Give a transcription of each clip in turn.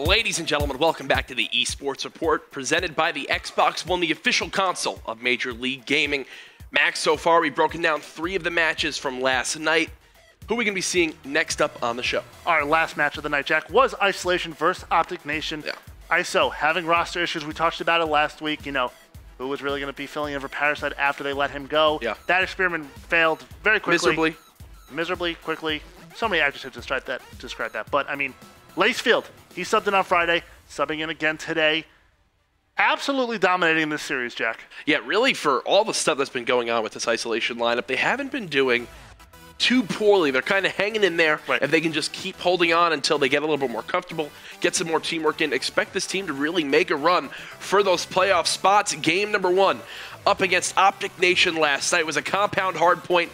Ladies and gentlemen, welcome back to the eSports Report, presented by the Xbox One, the official console of Major League Gaming. Max, so far we've broken down 3 of the matches from last night. Who are we going to be seeing next up on the show? Our last match of the night, Jack, was Isolation versus Optic Nation. Yeah. ISO having roster issues. We talked about it last week. You know, who was really going to be filling in for Parasite after they let him go. Yeah. That experiment failed very quickly. Miserably. Quickly. So many adjectives to describe that. But, I mean, Lacefield, he subbed in on Friday, subbing in again today. Absolutely dominating this series, Jack. Yeah, really, for all the stuff that's been going on with this Isolation lineup, they haven't been doing too poorly. They're kind of hanging in there. Right. If they can just keep holding on until they get a little bit more comfortable, get some more teamwork in, expect this team to really make a run for those playoff spots. Game number 1 up against Optic Nation last night was a compound hardpoint.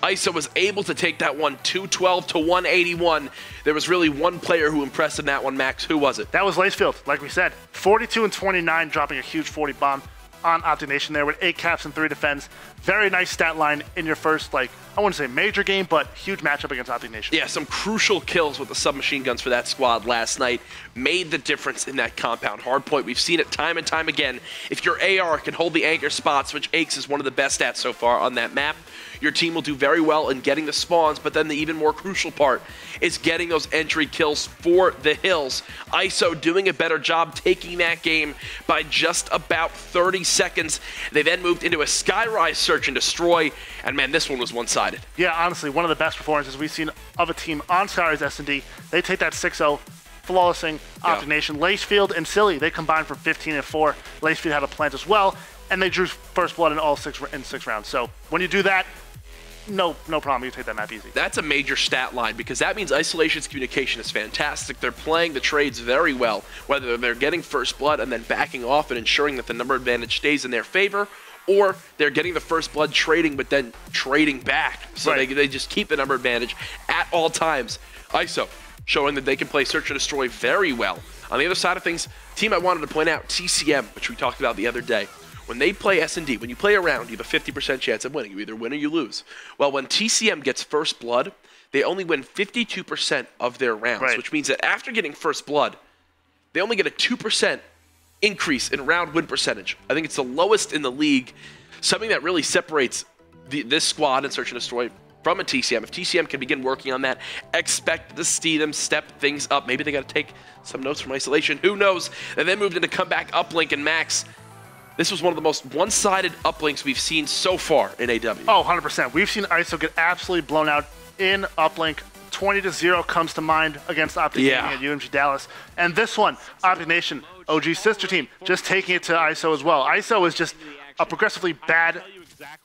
ISO was able to take that one 212 to 181. There was really one player who impressed in that one, Max. Who was it? That was Lacefield, like we said. 42 and 29, dropping a huge 40 bomb on Optic Nation there with 8 caps and 3 defends. Very nice stat line in your first, I wouldn't say major game, but huge matchup against Optic Nation. Yeah, some crucial kills with the submachine guns for that squad last night made the difference in that compound hardpoint. We've seen it time and time again. If your AR can hold the anchor spots, which Aches is one of the best at so far on that map, your team will do very well in getting the spawns, but then the even more crucial part is getting those entry kills for the hills. ISO doing a better job taking that game by just about 30 seconds. They then moved into a Skyrise search and destroy, and man, this one was one-sided. Yeah, honestly, one of the best performances we've seen of a team on Skyrise S&D. They take that 6-0, flawlessing Optic Nation. Lacefield and Silly, they combined for 15 and 4. Lacefield had a plant as well, and they drew first blood in all 6 rounds. So when you do that, no problem. You take that map easy. That's a major stat line because that means Isolation's communication is fantastic. They're playing the trades very well, whether they're getting first blood and then backing off and ensuring that the number advantage stays in their favor, or they're getting the first blood trading but then trading back. So right. they just keep the number advantage at all times. ISO showing that they can play search and destroy very well. On the other side of things, team I wanted to point out, TCM, which we talked about the other day. When they play S&D, when you play a round, you have a 50% chance of winning. You either win or you lose. Well, when TCM gets first blood, they only win 52% of their rounds, right. which means that after getting first blood, they only get a 2% increase in round win percentage. I think it's the lowest in the league, something that really separates this squad in Search and Destroy from a TCM. If TCM can begin working on that, expect to see them step things up. Maybe they got to take some notes from Isolation. Who knows? And then moved into comeback uplink, and Max, this was one of the most one-sided uplinks we've seen so far in AW. Oh, 100%. We've seen ISO get absolutely blown out in uplink. 20-0 comes to mind against Optic Gaming at UMG Dallas. And this one, Optic Nation, OG sister team, just taking it to ISO as well. ISO is just a progressively bad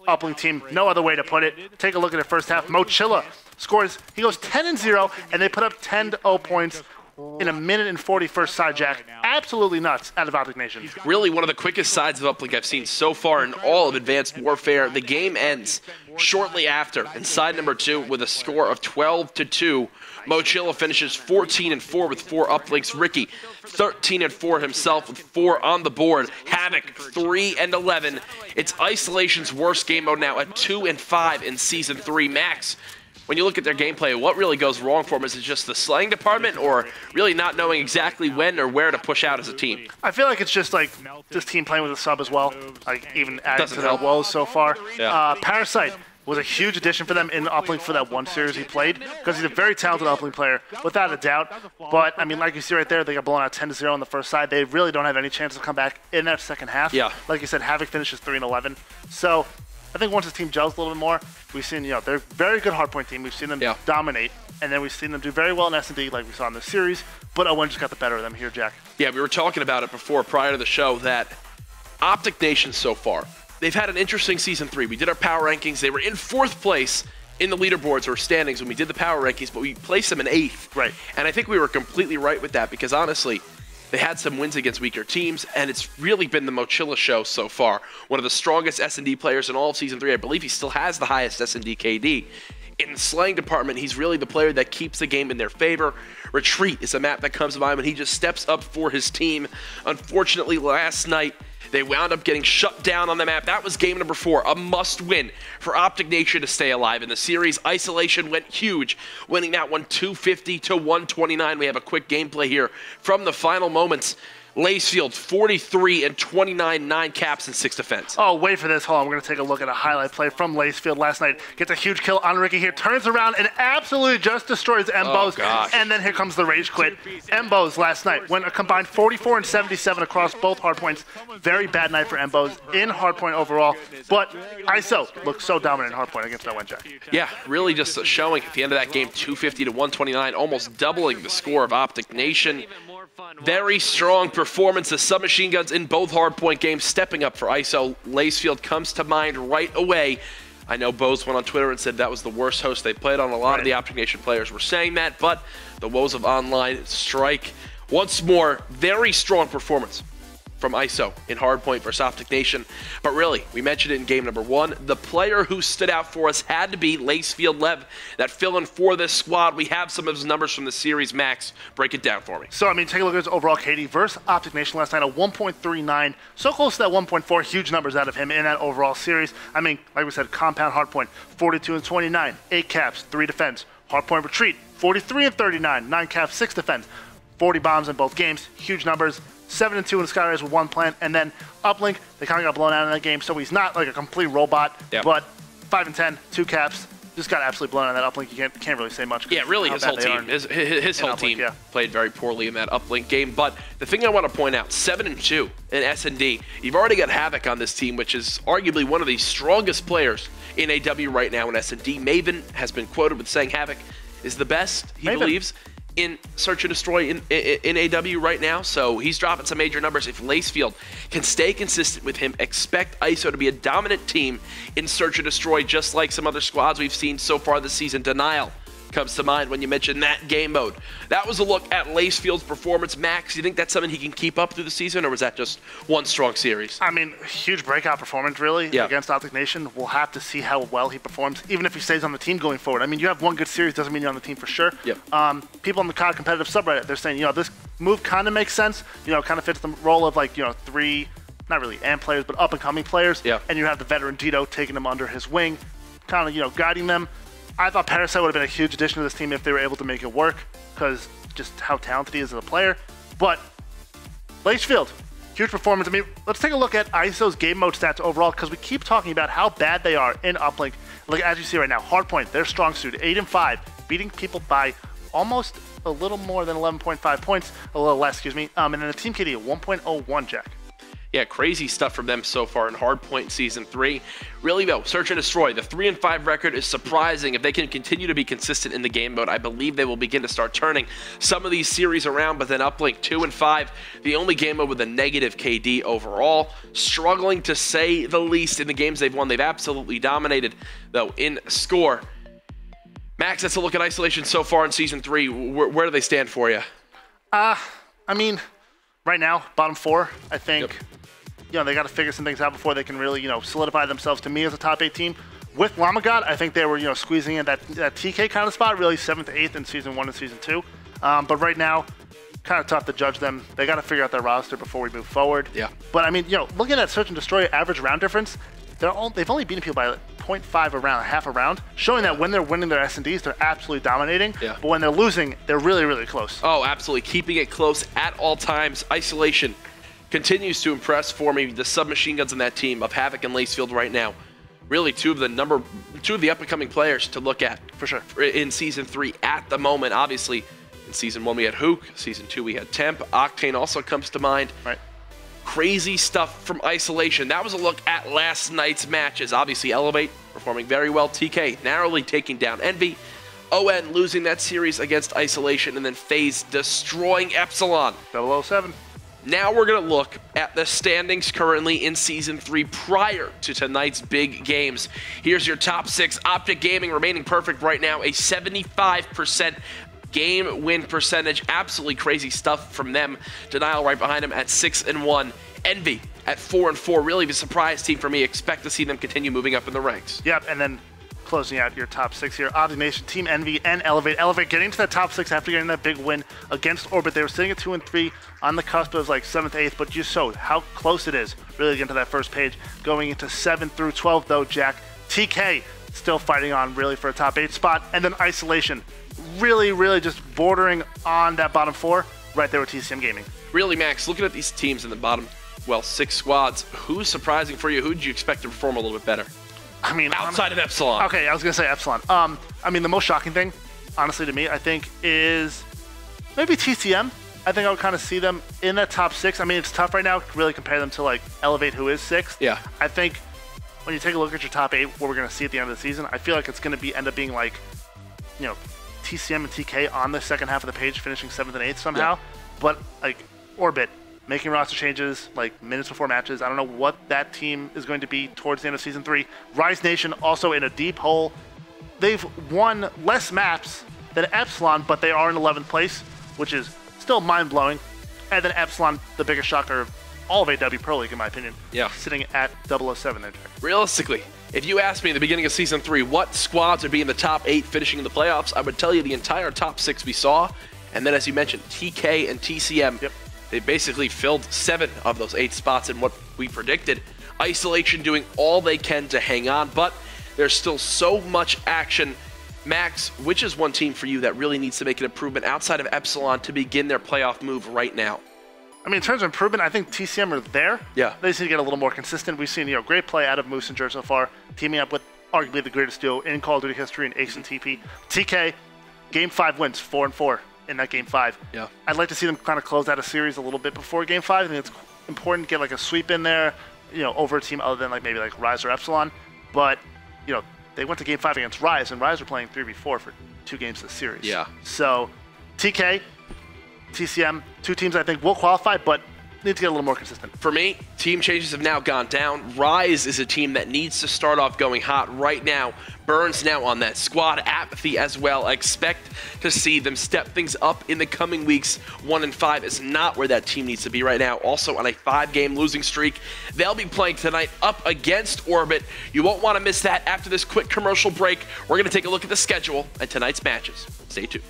uplink team. No other way to put it. Take a look at the first half. Mochilla scores. He goes 10-0, and they put up 10-0 points in a minute and 40 first side, Jack. Absolutely nuts out of Optic Nation. Really one of the quickest sides of uplink I've seen so far in all of Advanced Warfare. The game ends shortly after in side number 2 with a score of 12-2. Mochilla finishes 14-4 with 4 uplinks. Ricky 13-4 himself with 4 on the board. Havoc 3-11. It's Isolation's worst game mode now at 2-5 in Season 3. Max, when you look at their gameplay, what really goes wrong for them? Is it just the slaying department or really not knowing exactly when or where to push out as a team? I feel like it's just this team playing with a sub as well, even adding to their woes so far. Yeah. Parasite was a huge addition for them in uplink for that one series he played because he's a very talented uplink player, without a doubt. But, I mean, like you see right there, they got blown out 10-0 on the first side. They really don't have any chance to come back in that second half. Yeah. Like you said, Havoc finishes 3-11. So I think once the team gels a little bit more, we've seen, they're a very good hardpoint team. We've seen them dominate, and then we've seen them do very well in S&D like we saw in this series, but O1 just got the better of them here, Jack. Yeah, we were talking about it before, prior to the show, that Optic Nation so far, they've had an interesting Season 3. We did our power rankings. They were in 4th place in the leaderboards or standings when we did the power rankings, but we placed them in 8th. Right. And I think we were completely right with that because, honestly, they had some wins against weaker teams, and it's really been the Mochilla show so far. One of the strongest S&D players in all of Season 3. I believe he still has the highest S&D KD in the slaying department, he's really the player that keeps the game in their favor. Retreat is a map that comes to mind when he just steps up for his team. Unfortunately, last night, they wound up getting shut down on the map. That was game number 4, a must-win for Optic Nation to stay alive in the series. Isolation went huge, winning that one 250 to 129. We have a quick gameplay here from the final moments. Lacefield, 43 and 29, 9 caps and 6 defense. Oh, wait for this. Hold on. We're going to take a look at a highlight play from Lacefield last night. Gets a huge kill on Ricky here. Turns around and absolutely just destroys Mbos. Oh, and then here comes the rage quit. Mbos last night went a combined 44 and 77 across both hardpoints. Very bad night for Mbos in hardpoint overall. But ISO looked so dominant in hardpoint against that one Jack. Yeah, really just showing at the end of that game 250 to 129, almost doubling the score of Optic Nation. Very strong performance. The submachine guns in both hardpoint games stepping up for ISO. Lacefield comes to mind right away. I know Bose went on Twitter and said that was the worst host they played on. A lot of the Optic Nation players were saying that, but the woes of online strike. Once more, very strong performance from ISO in hardpoint versus Optic Nation. But really, we mentioned it in game number 1. The player who stood out for us had to be Lacefield Lev, that fill-in for this squad. We have some of his numbers from the series. Max, break it down for me. So, I mean, take a look at his overall KD versus Optic Nation last night, a 1.39. So close to that 1.4. Huge numbers out of him in that overall series. I mean, like we said, compound hardpoint, 42 and 29, 8 caps, 3 defense. Hardpoint retreat, 43 and 39, 9 caps, 6 defense. 40 bombs in both games. Huge numbers. 7 and 2 in the Skyrise with 1 plant, and then Uplink, they kind of got blown out in that game, so he's not like a complete robot, but 5 and 10, 2 caps, just got absolutely blown out in that Uplink. You can't really say much. Yeah, really, his whole team, his whole team played very poorly in that Uplink game. But the thing I want to point out, 7 and 2 in S&D. You've already got Havoc on this team, which is arguably one of the strongest players in AW right now in S&D. Maven has been quoted with saying Havoc is the best, he believes, in Search and Destroy in AW right now, so he's dropping some major numbers. If Lacefield can stay consistent with him, expect ISO to be a dominant team in Search and Destroy, just like some other squads we've seen so far this season. Denial comes to mind when you mention that game mode. That was a look at Lacefield's performance. Max, do you think that's something he can keep up through the season, or was that just one strong series? I mean, huge breakout performance, really, against Optic Nation. We'll have to see how well he performs, even if he stays on the team going forward. I mean, you have one good series, doesn't mean you're on the team for sure. People on the COD competitive subreddit, they're saying, this move kind of makes sense, kind of fits the role of, 3, not really AMP players, but up-and-coming players. And you have the veteran Dito taking them under his wing, kind of, guiding them. I thought Parasite would have been a huge addition to this team if they were able to make it work, because just how talented he is as a player. But Lacefield, huge performance. I mean, let's take a look at ISO's game mode stats overall, because we keep talking about how bad they are in Uplink. Like, as you see right now, hardpoint, their strong suit, 8 and 5, beating people by almost a little more than 11.5 points, a little less, excuse me. And then the team KD at 1.01, Jack. Yeah, crazy stuff from them so far in Hardpoint Season 3. Really, though, Search and Destroy, the 3 and 5 record is surprising. If they can continue to be consistent in the game mode, I believe they will begin to start turning some of these series around. But then Uplink 2 and 5, the only game mode with a negative KD overall. Struggling to say the least in the games they've won. They've absolutely dominated, though, in score. Max, that's a look at Isolation so far in Season 3. Where do they stand for you? I mean, right now, bottom 4, I think. They got to figure some things out before they can really, solidify themselves to me as a top 8 team. With Llama God, I think they were, squeezing in that TK kind of spot, really 7th to 8th in Season 1 and Season 2. But right now, kind of tough to judge them. They got to figure out their roster before we move forward. But I mean, looking at Search and Destroy average round difference, they've only beaten people by 0.5 a round, half a round, showing that when they're winning their S&Ds, they're absolutely dominating. But when they're losing, they're really, really close. Oh, absolutely. Keeping it close at all times. Isolation continues to impress for me. The submachine guns in that team of Havoc and Lacefield right now. Really two of the up-and-coming players to look at for sure in Season 3 at the moment. Obviously, in Season 1 we had Hook. Season 2 we had Temp. Octane also comes to mind. Crazy stuff from Isolation. That was a look at last night's matches. Obviously, Elevate performing very well. TK narrowly taking down Envy. ON losing that series against Isolation, and then FaZe destroying Epsilon. 007. Now we're going to look at the standings currently in Season 3 prior to tonight's big games. Here's your top 6. Optic Gaming remaining perfect right now, a 75% game win percentage. Absolutely crazy stuff from them. Denial right behind them at 6 and 1. Envy at 4 and 4. Really the surprise team for me. Expect to see them continue moving up in the ranks. Yep, and then closing out your top 6 here. Optic Nation, Team Envy, and Elevate. Elevate getting to that top 6 after getting that big win against Orbit. They were sitting at 2 and 3 on the cusp of like 7th, 8th, but you showed how close it is really getting to that first page. Going into 7 through 12 though, Jack. TK still fighting on really for a top 8 spot. And then Isolation, really just bordering on that bottom 4 right there with TCM Gaming. Really, Max, looking at these teams in the bottom, well, 6 squads, who's surprising for you? Who did you expect to perform a little bit better? I mean, outside of Epsilon. Okay, I was going to say Epsilon. I mean, the most shocking thing, honestly, to me, I think, is maybe TCM. I think I would kind of see them in that top 6. I mean, it's tough right now to really compare them to, like, Elevate, who is 6th. Yeah. I think when you take a look at your top 8, what we're going to see at the end of the season, I feel like it's going to end up being, like, you know, TCM and TK on the second half of the page, finishing 7th and 8th somehow. Yeah. But, like, Orbit, making roster changes, like, minutes before matches. I don't know what that team is going to be towards the end of Season 3. Rise Nation also in a deep hole. They've won less maps than Epsilon, but they are in 11th place, which is still mind-blowing. And then Epsilon, the biggest shocker of all of AW Pro League, in my opinion. Yeah. Sitting at 007 there, Jack. Realistically, if you asked me at the beginning of Season 3 what squads would be in the top 8 finishing in the playoffs, I would tell you the entire top 6 we saw. And then, as you mentioned, TK and TCM. Yep. They basically filled 7 of those 8 spots in what we predicted. Isolation doing all they can to hang on, but there's still so much action. Max, which is one team for you that really needs to make an improvement outside of Epsilon to begin their playoff move right now? I mean, in terms of improvement, I think TCM are there. Yeah. They just need to get a little more consistent. We've seen, great play out of Moosinger so far, teaming up with arguably the greatest duo in Call of Duty history in Ace and TP. TK, Game 5 wins, 4-4. In that Game 5. Yeah. I'd like to see them kind of close out a series a little bit before Game 5. I think it's important to get like a sweep in there, over a team other than like maybe like Rise or Epsilon. But, they went to Game 5 against Rise, and Rise were playing 3v4 for 2 games of the series. Yeah. So, TK, TCM, 2 teams I think will qualify, but need to get a little more consistent. For me, team changes have now gone down. Rise is a team that needs to start off going hot right now. Burns now on that squad. Apathy as well. I expect to see them step things up in the coming weeks. 1 and 5 is not where that team needs to be right now. Also on a 5-game losing streak. They'll be playing tonight up against Orbit. You won't want to miss that. After this quick commercial break, we're going to take a look at the schedule and tonight's matches. Stay tuned.